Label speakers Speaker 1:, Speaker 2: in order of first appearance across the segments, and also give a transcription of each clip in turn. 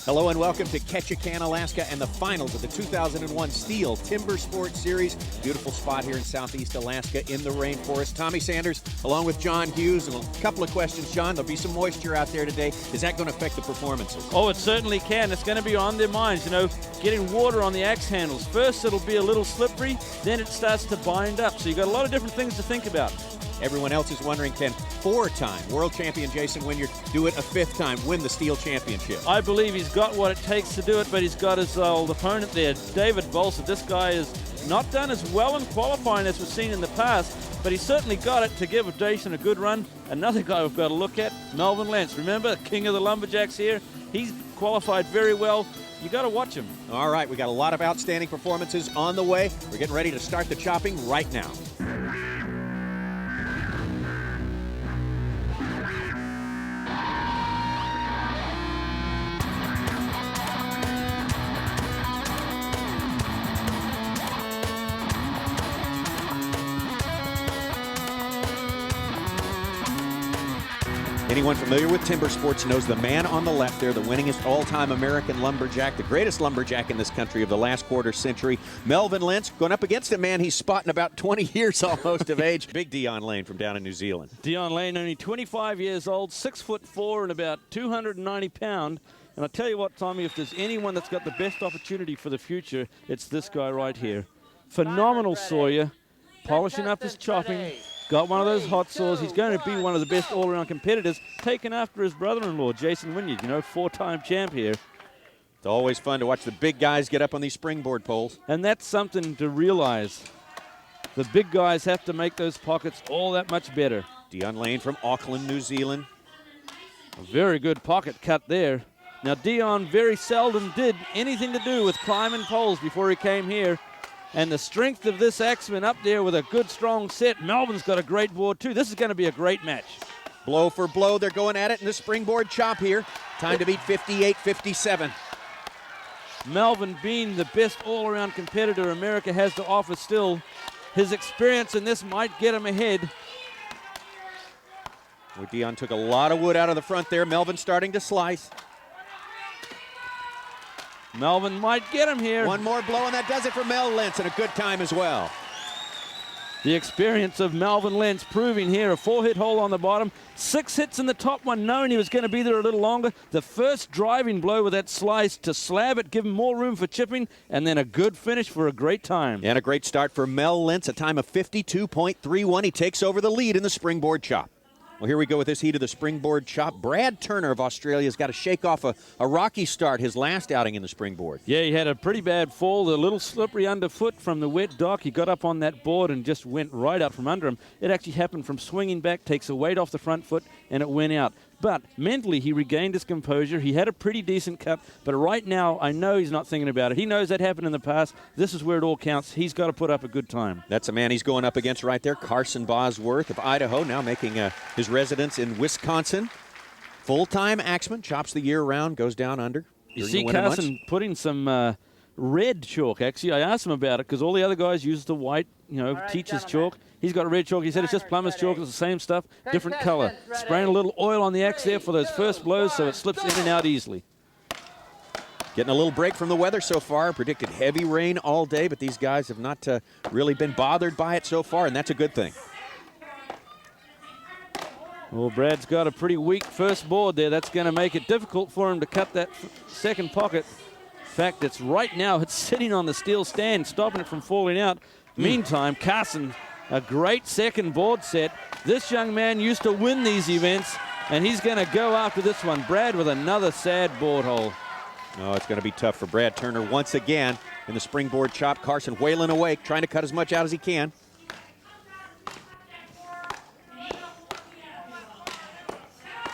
Speaker 1: Hello and welcome to Ketchikan, Alaska, and the finals of the 2001 STIHL TIMBERSPORTS Series. Beautiful spot here in southeast Alaska in the rainforest. Tommy Sanders along with John Hughes. And a couple of questions, John. There'll be some moisture out there today. Is that going to affect the performances?
Speaker 2: Oh, it certainly can. It's going to be on their minds, getting water on the axe handles. First, it'll be a little slippery, then it starts to bind up. So you've got a lot of different things to think about.
Speaker 1: Everyone else is wondering, can four-time world champion Jason Wynyard do it a fifth time, win the STIHL championship?
Speaker 2: I believe he's got what it takes to do it, but he's got his old opponent there, David Bolser. This guy is not done as well in qualifying as we've seen in the past, but he's certainly got it to give Jason a good run. Another guy we've got to look at, Melvin Lentz. Remember, king of the Lumberjacks here. He's qualified very well. You got to watch him.
Speaker 1: All right, we got a lot of outstanding performances on the way. We're getting ready to start the chopping right now. Anyone familiar with timber sports knows the man on the left there, the winningest all-time American lumberjack, the greatest lumberjack in this country of the last quarter century, Melvin Lentz, going up against a man he's spotting about 20 years almost of age, Big Dion Lane from down in New Zealand.
Speaker 2: Dion Lane, only 25 years old, 6'4" and about 290 pounds. And I tell you what, Tommy, if there's anyone that's got the best opportunity for the future, it's this guy right here. Phenomenal sawyer, polishing up his chopping. Got one of those hot saws. He's going to be one of the best all-around competitors, taken after his brother-in-law, Jason Wynyard, four-time champ here.
Speaker 1: It's always fun to watch the big guys get up on these springboard poles.
Speaker 2: And that's something to realize. The big guys have to make those pockets all that much better.
Speaker 1: Dion Lane from Auckland, New Zealand.
Speaker 2: A very good pocket cut there. Now, Dion very seldom did anything to do with climbing poles before he came here. And the strength of this axeman up there with a good, strong set. Melvin's got a great board, too. This is going to be a great match.
Speaker 1: Blow for blow, they're going at it in the springboard chop here. Time to beat 58-57.
Speaker 2: Melvin being the best all-around competitor America has to offer still. His experience in this might get him ahead.
Speaker 1: Well, Dion took a lot of wood out of the front there. Melvin starting to slice.
Speaker 2: Melvin might get him here.
Speaker 1: One more blow, and that does it for Mel Lentz, and a good time as well.
Speaker 2: The experience of Melvin Lentz proving here, a 4-hit hole on the bottom, 6 hits in the top one, knowing he was going to be there a little longer. The first driving blow with that slice to slab it, give him more room for chipping, and then a good finish for a great time.
Speaker 1: And a great start for Mel Lentz, a time of 52.31. He takes over the lead in the springboard chop. Well, here we go with this heat of the springboard chop. Brad Turner of Australia has got to shake off a rocky start, his last outing in the springboard.
Speaker 2: Yeah, he had a pretty bad fall, a little slippery underfoot from the wet dock. He got up on that board and just went right out from under him. It actually happened from swinging back, takes a weight off the front foot, and it went out. But mentally, he regained his composure. He had a pretty decent cut, but right now, I know he's not thinking about it. He knows that happened in the past. This is where it all counts. He's got to put up a good time.
Speaker 1: That's a man he's going up against right there, Carson Bosworth of Idaho, now making his residence in Wisconsin. Full-time axeman, chops the year round, goes down under.
Speaker 2: You see Carson putting some red chalk, actually. I asked him about it because all the other guys use the white, teacher's chalk. He's got a red chalk. He said it's just plumber's chalk. It's the same stuff, different color. Spraying a little oil on the axe there for those first blows so it slips in and out easily.
Speaker 1: Getting a little break from the weather so far. Predicted heavy rain all day, but these guys have not really been bothered by it so far, and that's a good thing.
Speaker 2: Well, Brad's got a pretty weak first board there. That's going to make it difficult for him to cut that second pocket. In fact, it's right now, it's sitting on the steel stand, stopping it from falling out. Meantime, Carson, a great second board set. This young man used to win these events, and he's going to go after this one. Brad with another sad board hole.
Speaker 1: Oh, it's going to be tough for Brad Turner once again in the springboard chop. Carson wailing awake, trying to cut as much out as he can.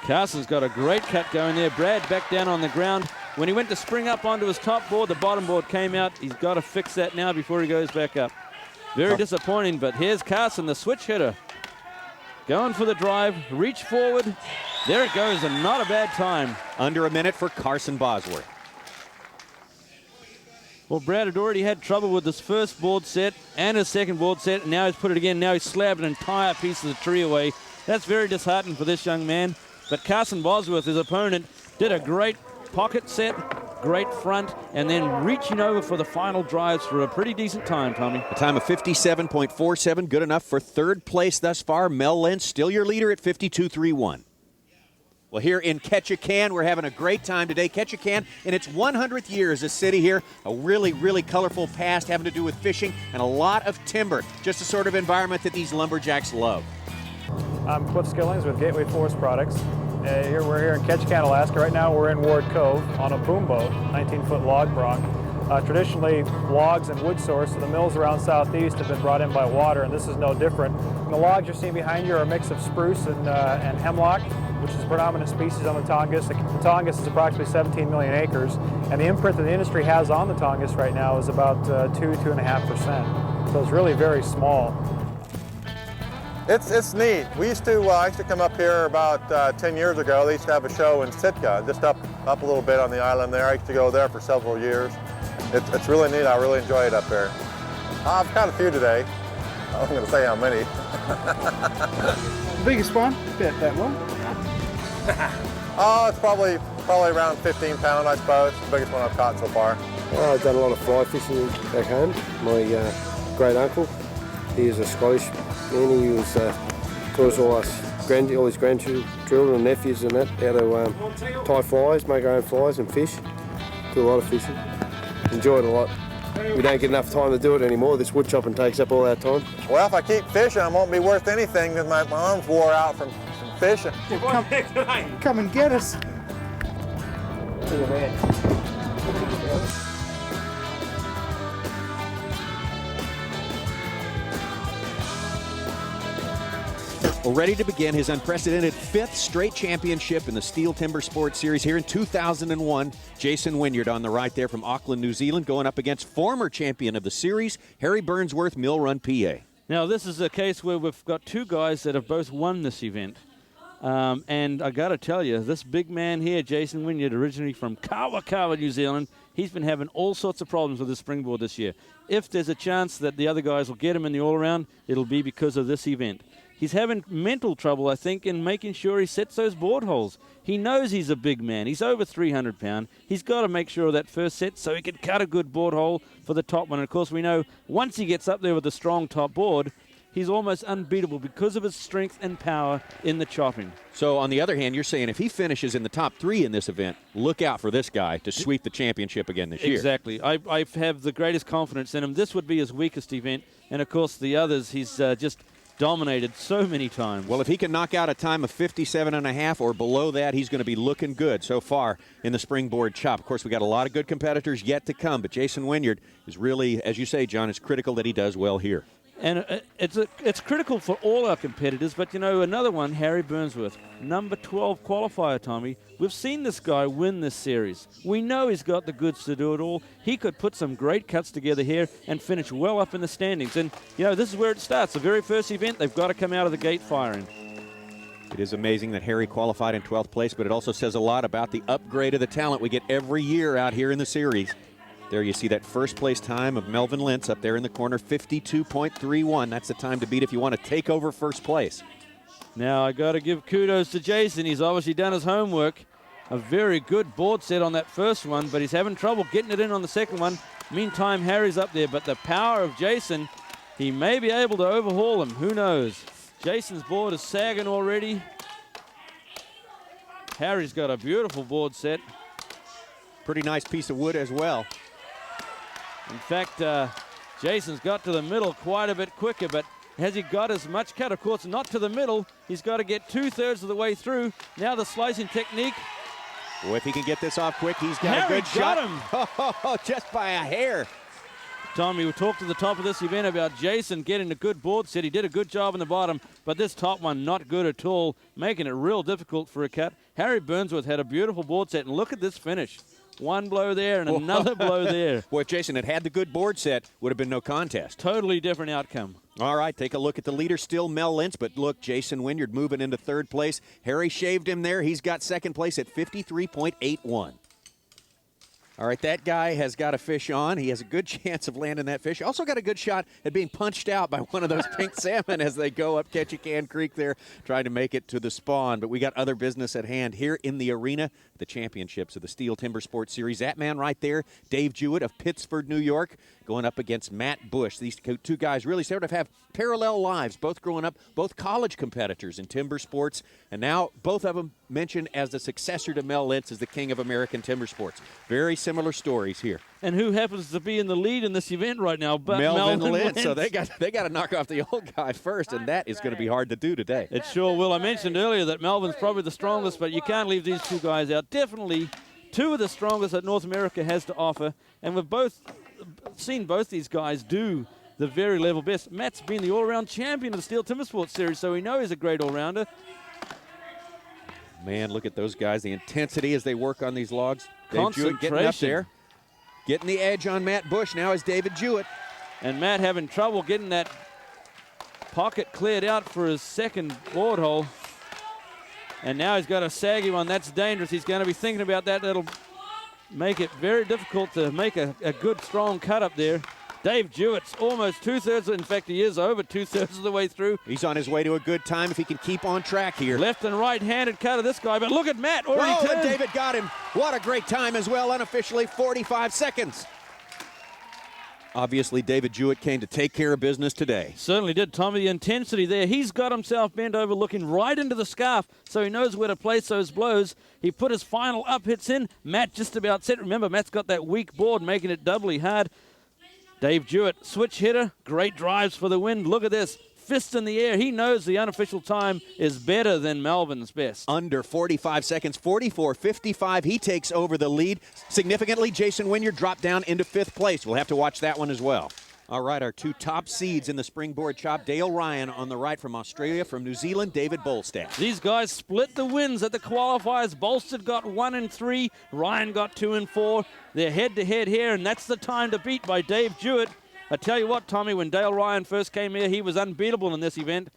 Speaker 2: Carson's got a great cut going there. Brad back down on the ground. When he went to spring up onto his top board, the bottom board came out. He's got to fix that now before he goes back up. Very disappointing, but here's Carson, the switch hitter. Going for the drive, reach forward. There it goes, and not a bad time.
Speaker 1: Under a minute for Carson Bosworth.
Speaker 2: Well, Brad had already had trouble with his first board set and his second board set, and now he's put it again. Now he's slabbed an entire piece of the tree away. That's very disheartening for this young man. But Carson Bosworth, his opponent, did a great pocket set, great front, and then reaching over for the final drives for a pretty decent time, Tommy.
Speaker 1: A time of 57.47, good enough for third place thus far. Mel Lentz, still your leader at 52.31. Well, here in Ketchikan, we're having a great time today. Ketchikan, in its 100th year as a city here, a really, really colorful past having to do with fishing and a lot of timber. Just the sort of environment that these lumberjacks love.
Speaker 3: I'm Cliff Skillings with Gateway Forest Products. We're here in Ketchikan, Alaska. Right now we're in Ward Cove on a boom boat, 19-foot log bronc. Traditionally, logs and wood source, so the mills around southeast have been brought in by water, and this is no different. And the logs you're seeing behind you are a mix of spruce and hemlock, which is the predominant species on the Tongass. The Tongass is approximately 17 million acres, and the imprint that the industry has on the Tongass right now is about 2–2.5%. So it's really very small.
Speaker 4: It's neat. We used to, I used to come up here about 10 years ago. They used to have a show in Sitka, just up a little bit on the island there. I used to go there for several years. It's really neat. I really enjoy it up there. I've caught a few today. I'm going to say how many.
Speaker 5: The biggest one, about that one.
Speaker 4: Oh, it's probably around 15 pound, I suppose. The biggest one I've caught so far.
Speaker 6: Well, I've done a lot of fly fishing back home. My great uncle, he is a Scottish man. He was taught us all his grandchildren and nephews and that how to tie flies, make our own flies and fish. Do a lot of fishing. Enjoy it a lot. We don't get enough time to do it anymore. This wood chopping takes up all our time.
Speaker 4: Well, if I keep fishing, I won't be worth anything because my arms wore out from fishing.
Speaker 5: Come and get us.
Speaker 1: Well, ready to begin his unprecedented 5th straight championship in the STIHL Timbersports Series here in 2001. Jason Wynyard on the right there from Auckland, New Zealand, going up against former champion of the series, Harry Burnsworth, Mill Run, PA.
Speaker 2: Now, this is a case where we've got two guys that have both won this event. And I got to tell you, this big man here, Jason Wynyard, originally from Kawakawa, New Zealand, he's been having all sorts of problems with his springboard this year. If there's a chance that the other guys will get him in the all-around, it'll be because of this event. He's having mental trouble, I think, in making sure he sets those board holes. He knows he's a big man. He's over 300 pounds. He's got to make sure of that first set so he can cut a good board hole for the top one. And, of course, we know once he gets up there with a strong top board, he's almost unbeatable because of his strength and power in the chopping.
Speaker 1: So, on the other hand, you're saying if he finishes in the top 3 in this event, look out for this guy to sweep the championship again this year.
Speaker 2: Exactly. I have the greatest confidence in him. This would be his weakest event. And, of course, the others, he's just dominated so many times.
Speaker 1: Well, if he can knock out a time of 57.5 or below that, he's going to be looking good so far in the springboard chop. Of course, we got a lot of good competitors yet to come, but Jason Wynyard is really, as you say, John, it's critical that he does well here.
Speaker 2: And it's critical for all our competitors, but, you know, another one, Harry Burnsworth, number 12 qualifier, Tommy. We've seen this guy win this series. We know he's got the goods to do it all. He could put some great cuts together here and finish well up in the standings. And, you know, this is where it starts. The very first event, they've got to come out of the gate firing.
Speaker 1: It is amazing that Harry qualified in 12th place, but it also says a lot about the upgrade of the talent we get every year out here in the series. There you see that first place time of Melvin Lentz up there in the corner, 52.31. That's the time to beat if you want to take over first place.
Speaker 2: Now, I got to give kudos to Jason. He's obviously done his homework. A very good board set on that first one, but he's having trouble getting it in on the second one. Meantime, Harry's up there, but the power of Jason, he may be able to overhaul him. Who knows? Jason's board is sagging already. Harry's got a beautiful board set.
Speaker 1: Pretty nice piece of wood as well.
Speaker 2: In fact, Jason's got to the middle quite a bit quicker, but has he got as much cut? Of course, not to the middle. He's got to get 2/3 of the way through. Now the slicing technique.
Speaker 1: Well, if he can get this off quick, he's got
Speaker 2: Harry
Speaker 1: a good shot.
Speaker 2: got him.
Speaker 1: Oh, just by a hair.
Speaker 2: Tommy, we talked at the top of this event about Jason getting a good board set. He did a good job on the bottom, but this top one not good at all, making it real difficult for a cut. Harry Burnsworth had a beautiful board set, and look at this finish. One blow there and another blow there.
Speaker 1: Boy, if Jason had had the good board set, would have been no contest.
Speaker 2: Totally different outcome.
Speaker 1: All right, take a look at the leader, still Mel Lentz, but look, Jason Wynyard moving into 3rd place. Harry shaved him there. He's got 2nd place at 53.81. All right, that guy has got a fish on. He has a good chance of landing that fish. Also got a good shot at being punched out by one of those pink salmon as they go up Ketchikan Creek there, trying to make it to the spawn. But we got other business at hand here in the arena, the championships of the STIHL Timbersports Series. That man right there, Dave Jewett of Pittsford, New York, going up against Matt Bush. These two guys really sort of have parallel lives, both growing up, both college competitors in timber sports, and now both of them mentioned as the successor to Mel Lentz as the king of American timber sports. Very similar stories here.
Speaker 2: And who happens to be in the lead in this event right now? But
Speaker 1: Melvin Lentz. So they got to knock off the old guy first, and that is going to be hard to do today.
Speaker 2: It sure will. I mentioned earlier that Melvin's probably the strongest, but you can't leave these two guys out. Definitely two of the strongest that North America has to offer, and we've both seen both these guys do the very level best. Matt's been the all-around champion of the STIHL Timbersports Series, so we know he's a great all-rounder.
Speaker 1: Man, look at those guys, the intensity as they work on these logs. Dave Jewett getting up there, getting the edge on Matt Bush now is David Jewett.
Speaker 2: And Matt having trouble getting that pocket cleared out for his second board hole. And now he's got a saggy one. That's dangerous. He's going to be thinking about that. That'll make it very difficult to make a good, strong cut up there. Dave Jewett's almost two-thirds, in fact, he is over two-thirds of the way through.
Speaker 1: He's on his way to a good time if he can keep on track here.
Speaker 2: Left and right-handed cut of this guy, but look at Matt already turned.
Speaker 1: And David got him. What a great time as well, unofficially 45 seconds. Obviously, David Jewett came to take care of business today.
Speaker 2: Certainly did, Tommy. The intensity there. He's got himself bent over looking right into the scarf, so he knows where to place those blows. He put his final up hits in. Matt just about set. Remember, Matt's got that weak board, making it doubly hard. Dave Jewett, switch hitter, great drives for the win. Look at this, fist in the air. He knows the unofficial time is better than Melvin's best.
Speaker 1: Under 45 seconds, 44.55. He takes over the lead. Significantly, Jason Wynyard dropped down into 5th place. We'll have to watch that one as well. All right, our two top seeds in the springboard chop, Dale Ryan on the right from Australia, from New Zealand, David Bolstad.
Speaker 2: These guys split the wins at the qualifiers. Bolstad got 1 and 3, Ryan got 2 and 4. They're head-to-head here, and that's the time to beat by Dave Jewett. I tell you what, Tommy, when Dale Ryan first came here, he was unbeatable in this event.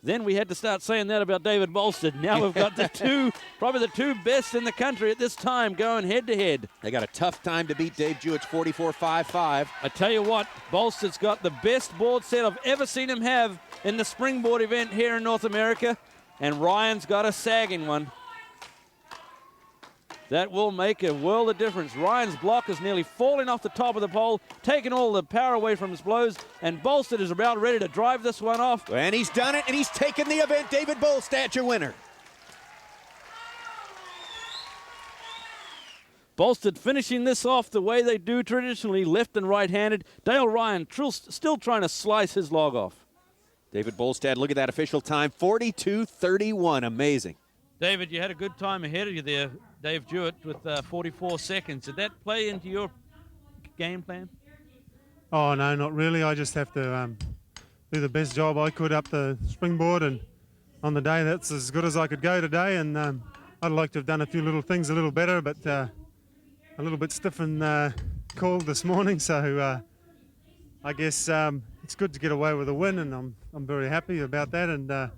Speaker 2: Then we had to start saying that about David Bolstad. Now we've got the two, probably the two best in the country at this time going head-to-head.
Speaker 1: They got a tough time to beat Dave Jewett's 44.55.
Speaker 2: I tell you what, Bolstad's got the best board set I've ever seen him have in the springboard event here in North America, and Ryan's got a sagging one. That will make a world of difference. Ryan's block is nearly falling off the top of the pole, taking all the power away from his blows, and Bolstad is about ready to drive this one off.
Speaker 1: And he's done it, and he's taken the event. David Bolstad, your winner.
Speaker 2: Bolstad finishing this off the way they do traditionally, left and right-handed. Dale Ryan still trying to slice his log off.
Speaker 1: David Bolstad, look at that official time, 42.31. Amazing.
Speaker 2: David, you had a good time ahead of you there, Dave Jewett, with 44 seconds. Did that play into your game plan?
Speaker 5: Oh, no, not really. I just have to do the best job I could up the springboard, and on the day that's as good as I could go today, and I'd like to have done a few little things a little better, but a little bit stiff and cold this morning, so I guess it's good to get away with a win, and I'm very happy about that, and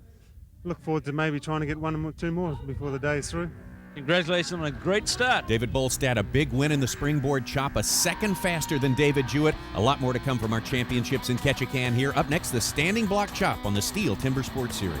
Speaker 5: look forward to maybe trying to get 1 or 2 more before the day is through.
Speaker 2: Congratulations on a great start.
Speaker 1: David Bolstad, a big win in the springboard chop, a second faster than David Jewett. A lot more to come from our championships in Ketchikan here. Up next, the standing block chop on the STIHL Timbersports Series.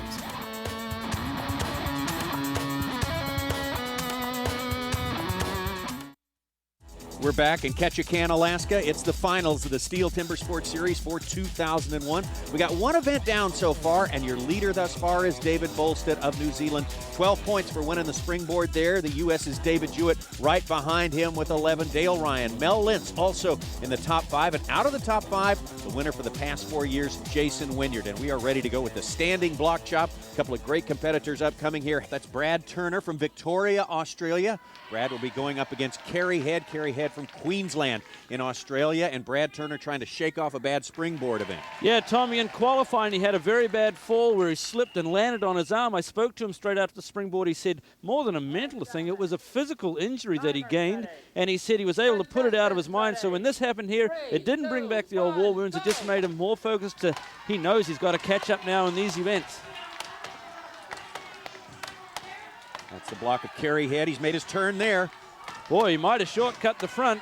Speaker 1: We're back in Ketchikan, Alaska. It's the finals of the STIHL Timbersports Series for 2001. We got one event down so far, and your leader thus far is David Bolstad of New Zealand. 12 points for winning the springboard there. The U.S.'s David Jewett right behind him with 11. Dale Ryan. Mel Lentz also in the top 5. And out of the top 5, the winner for the past 4 years, Jason Wynyard. And we are ready to go with the standing block chop. A couple of great competitors upcoming here. That's Brad Turner from Victoria, Australia. Brad will be going up against Kerry Head. Kerry Head from Queensland in Australia, and Brad Turner trying to shake off a bad springboard event.
Speaker 2: Yeah, Tommy, in qualifying, he had a very bad fall where he slipped and landed on his arm. I spoke to him straight after the springboard. He said more than a mental thing, it was a physical injury that he gained, and he said he was able to put it out of his mind. So when this happened here, it didn't bring back the old war wounds. It just made him more focused to, he knows he's got to catch up now in these events.
Speaker 1: That's the block of Kerry Head. He's made his turn there.
Speaker 2: Boy, he might have shortcut the front.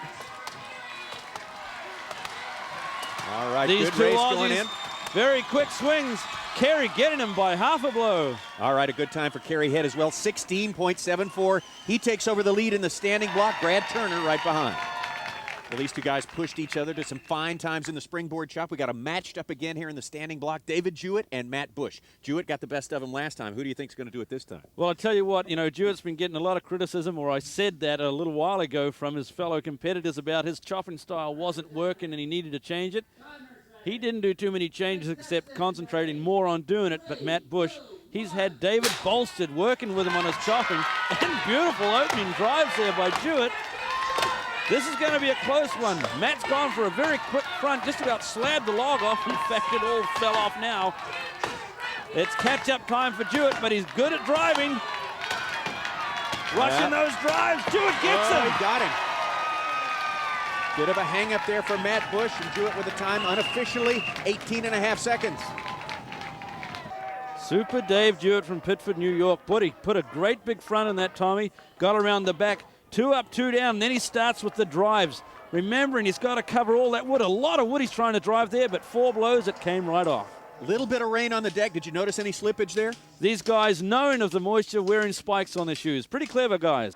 Speaker 1: All right,
Speaker 2: These
Speaker 1: good
Speaker 2: two
Speaker 1: race
Speaker 2: Aussies,
Speaker 1: going in.
Speaker 2: very quick swings. Kerry getting him by half a blow.
Speaker 1: All right, a good time for Kerry Head as well, 16.74. He takes over the lead in the standing block. Brad Turner right behind. Well, these two guys pushed each other to some fine times in the springboard chop. We got them matched up again here in the standing block. David Jewett and Matt Bush. Jewett got the best of him last time. Who do you think is going to do it this time?
Speaker 2: Well, I tell you what, you know, Jewett's been getting a lot of criticism, or I said that a little while ago from his fellow competitors about his chopping style wasn't working and he needed to change it. He didn't do too many changes except concentrating more on doing it, but Matt Bush, he's had David Bolstead working with him on his chopping, and beautiful opening drives there by Jewett. This is going to be a close one. Matt's gone for a very quick front, just about slabbed the log off. In fact, it all fell off now. It's catch-up time for Jewett, but he's good at driving. Rushing those drives. Jewett gets him.
Speaker 1: He got him. Bit of a hang-up there for Matt Bush, and Jewett with the time unofficially 18.5 seconds.
Speaker 2: Super Dave Jewett from Pittsford, New York. He put a great big front in that, Tommy. Got around the back. 2 up, 2 down, then he starts with the drives. Remembering he's got to cover all that wood. A lot of wood he's trying to drive there, but 4 blows, it came right off.
Speaker 1: Little bit of rain on the deck. Did you notice any slippage there?
Speaker 2: These guys, knowing of the moisture, wearing spikes on their shoes. Pretty clever guys.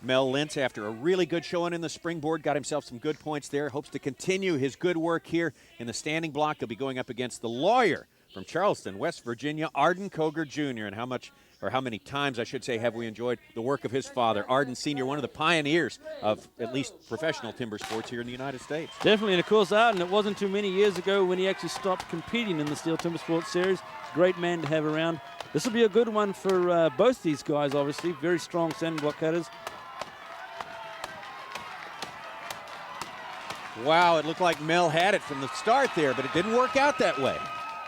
Speaker 1: Mel Lentz, after a really good showing in the springboard, got himself some good points there. Hopes to continue his good work here in the standing block. He'll be going up against the lawyer from Charleston, West Virginia, Arden Koger Jr. And how many times, I should say, have we enjoyed the work of his father, Arden Sr., one of the pioneers of at least professional timber sports here in the United States.
Speaker 2: Definitely, and of course, Arden, it wasn't too many years ago when he actually stopped competing in the STIHL Timber Sports Series. Great man to have around. This will be a good one for both these guys, obviously. Very strong standing block cutters.
Speaker 1: Wow, it looked like Mel had it from the start there, but it didn't work out that way.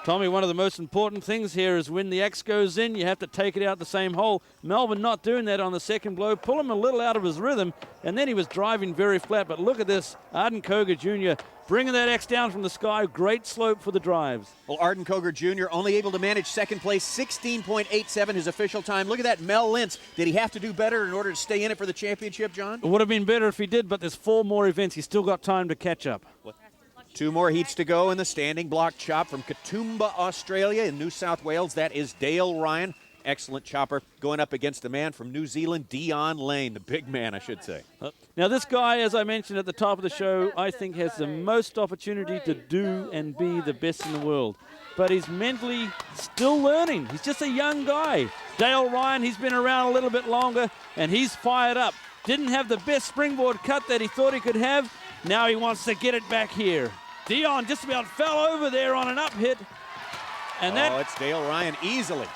Speaker 2: Tommy, one of the most important things here is when the axe goes in, you have to take it out the same hole. Melvin not doing that on the second blow, pull him a little out of his rhythm, and then he was driving very flat. But look at this, Arden Koger Jr. bringing that axe down from the sky. Great slope for the drives.
Speaker 1: Well, Arden Koger Jr. only able to manage second place, 16.87 his official time. Look at that, Mel Lentz. Did he have to do better in order to stay in it for the championship, John?
Speaker 2: It would have been better if he did, but there's 4 more events. He's still got time to catch up.
Speaker 1: 2 more heats to go in the standing block chop from Katoomba, Australia in New South Wales. That is Dale Ryan. Excellent chopper going up against a man from New Zealand, Dion Lane, the big man, I should say.
Speaker 2: Now this guy, as I mentioned at the top of the show, I think has the most opportunity to do and be the best in the world. But he's mentally still learning. He's just a young guy. Dale Ryan, he's been around a little bit longer, and he's fired up. Didn't have the best springboard cut that he thought he could have. Now he wants to get it back here. Dion just about fell over there on an up hit. And
Speaker 1: it's Dale Ryan easily.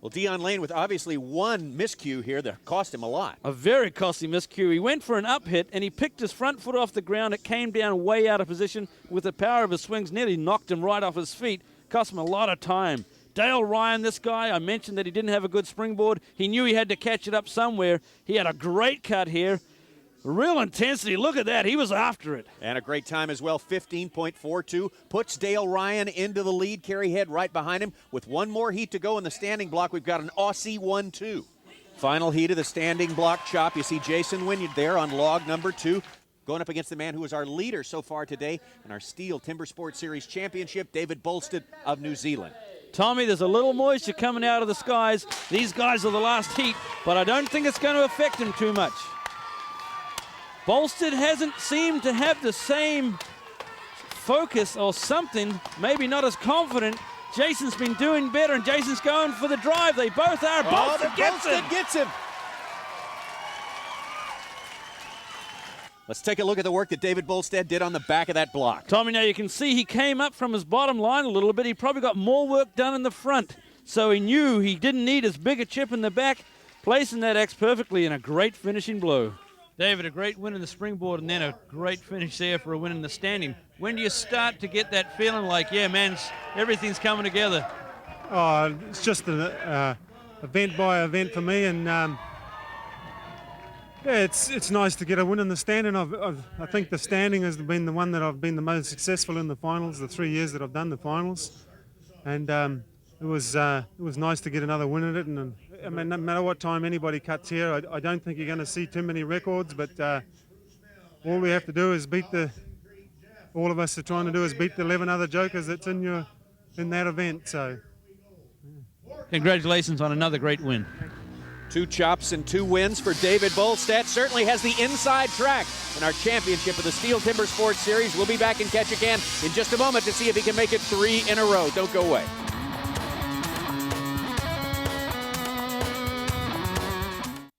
Speaker 1: Well, Dion Lane with obviously one miscue here that cost him a lot.
Speaker 2: A very costly miscue. He went for an up hit, and he picked his front foot off the ground. It came down way out of position with the power of his swings. Nearly knocked him right off his feet. Cost him a lot of time. Dale Ryan, this guy, I mentioned that he didn't have a good springboard. He knew he had to catch it up somewhere. He had a great cut here. Real intensity. Look at that. He was after it.
Speaker 1: And a great time as well, 15.42. Puts Dale Ryan into the lead. Kerry Head right behind him. With 1 more heat to go in the standing block, we've got an Aussie 1-2. Final heat of the standing block chop. You see Jason Wynyard there on log number 2. Going up against the man who is our leader so far today in our STIHL Timber Sports Series Championship, David Bolstead of New Zealand.
Speaker 2: Tommy, there's a little moisture coming out of the skies. These guys are the last heat, but I don't think it's going to affect him too much. Bolstead hasn't seemed to have the same focus or something, maybe not as confident. Jason's been doing better, and Jason's going for the drive. They both are. Bolstead
Speaker 1: gets him. Let's take a look at the work that David Bolstead did on the back of that block.
Speaker 2: Tommy, now you can see he came up from his bottom line a little bit. He probably got more work done in the front, so he knew he didn't need as big a chip in the back, placing that axe perfectly in a great finishing blow. David, a great win in the springboard and then a great finish there for a win in the standing. When do you start to get that feeling like, yeah, man, everything's coming together?
Speaker 5: Oh, it's just an event by event for me, and yeah, it's nice to get a win in the standing. I think the standing has been the one that I've been the most successful in the finals, the 3 years that I've done the finals. And it it was nice to get another win at it. And I mean, no matter what time anybody cuts here, I don't think you're going to see too many records. But all we have to do is all of us are trying to do is beat the 11 other jokers that's in that event. So,
Speaker 2: Congratulations on another great win.
Speaker 1: 2 chops and 2 wins for David Bolstedt. Certainly has the inside track in our championship of the STIHL Timber Sports Series. We'll be back in Ketchikan in just a moment to see if he can make it 3 in a row. Don't go away.